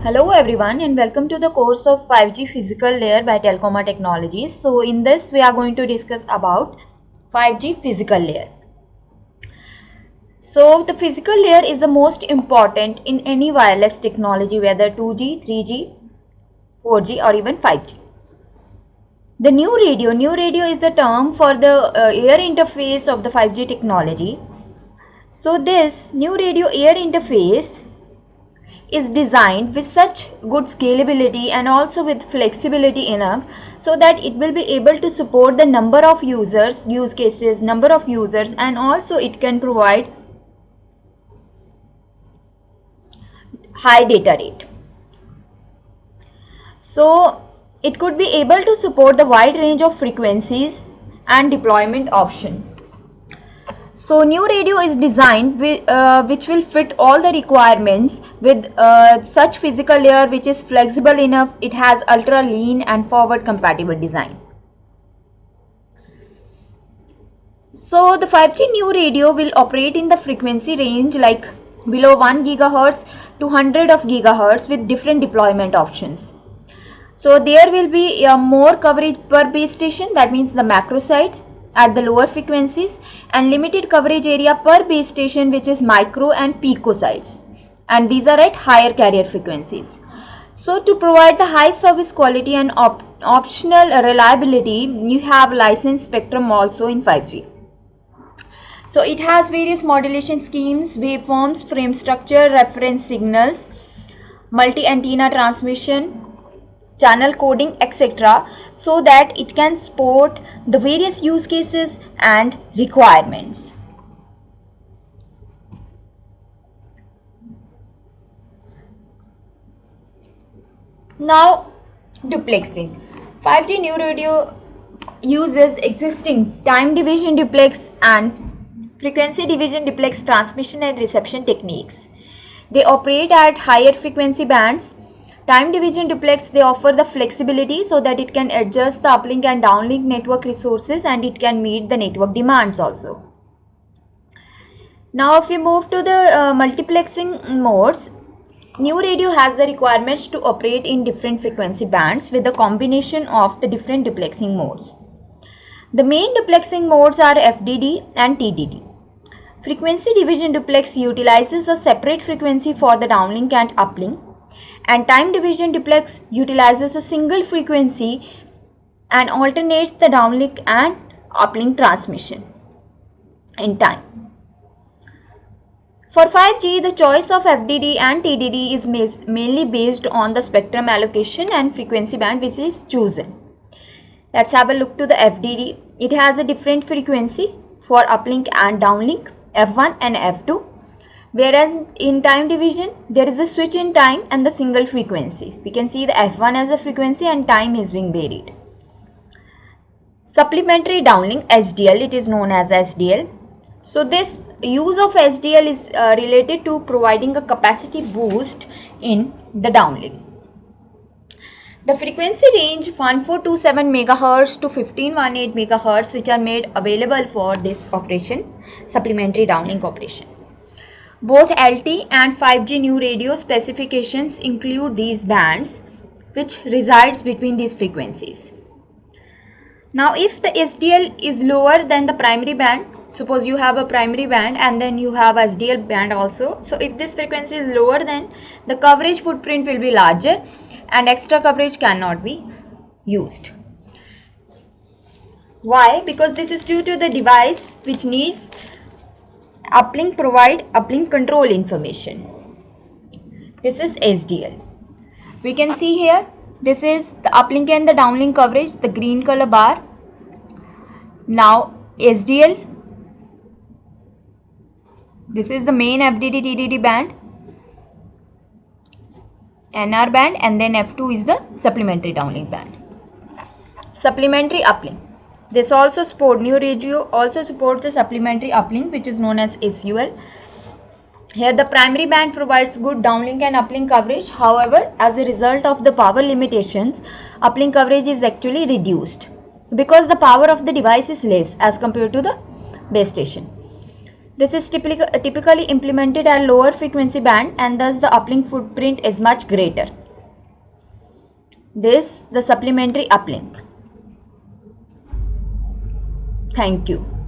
Hello everyone and welcome to the course of 5G Physical Layer by Telcoma Technologies. So in this we are going to discuss about 5G Physical Layer. So the physical layer is the most important in any wireless technology, whether 2G, 3G, 4G or even 5G. The new radio is the term for the air interface of the 5G technology. So this new radio air interface is designed with such good scalability and also with flexibility enough so that it will be able to support the number of users, use cases, number of users, and also it can provide high data rate. So it could be able to support the wide range of frequencies and deployment option. So new radio is designed which will fit all the requirements with such physical layer which is flexible enough. It has ultra lean and forward compatible design. So the 5G new radio will operate in the frequency range like below 1 GHz to 100 of GHz with different deployment options. So there will be more coverage per base station, that means the macro site at the lower frequencies, and limited coverage area per base station which is micro and pico sites, and these are at higher carrier frequencies. So to provide the high service quality and optional reliability, you have licensed spectrum also in 5G. So it has various modulation schemes, waveforms, frame structure, reference signals, multi-antenna transmission, channel coding, etc., so that it can support the various use cases and requirements. Now duplexing. 5G new radio uses existing time division duplex and frequency division duplex transmission and reception techniques. They operate at higher frequency bands. Time division duplex, they offer the flexibility so that it can adjust the uplink and downlink network resources and it can meet the network demands also. Now if we move to the multiplexing modes, new radio has the requirements to operate in different frequency bands with the combination of the different duplexing modes. The main duplexing modes are FDD and TDD. Frequency division duplex utilizes a separate frequency for the downlink and uplink, and time division duplex utilizes a single frequency and alternates the downlink and uplink transmission in time. For 5G, the choice of FDD and TDD is mainly based on the spectrum allocation and frequency band which is chosen. Let's have a look to the FDD. It has a different frequency for uplink and downlink, F1 and F2. Whereas in time division, there is a switch in time and the single frequency. We can see the F1 as a frequency and time is being varied. Supplementary downlink, SDL, it is known as SDL. So this use of SDL is related to providing a capacity boost in the downlink. The frequency range 1427 MHz to 1518 MHz which are made available for this operation, supplementary downlink operation. Both LTE and 5G new radio specifications include these bands which resides between these frequencies. Now if the SDL is lower than the primary band, suppose you have a primary band and then you have SDL band also. So if this frequency is lower, then the coverage footprint will be larger and extra coverage cannot be used. Why? Because this is due to the device which needs uplink provide uplink control information. This is SDL. We can see here, this is the uplink and the downlink coverage, the green color bar. Now SDL, this is the main FDD TDD band, NR band, and then F2 is the supplementary downlink band. Supplementary uplink. This also support, new radio also support the supplementary uplink which is known as SUL. Here the primary band provides good downlink and uplink coverage. However, as a result of the power limitations, uplink coverage is actually reduced because the power of the device is less as compared to the base station. This is typically implemented at lower frequency band, and thus the uplink footprint is much greater. This the supplementary uplink. Thank you.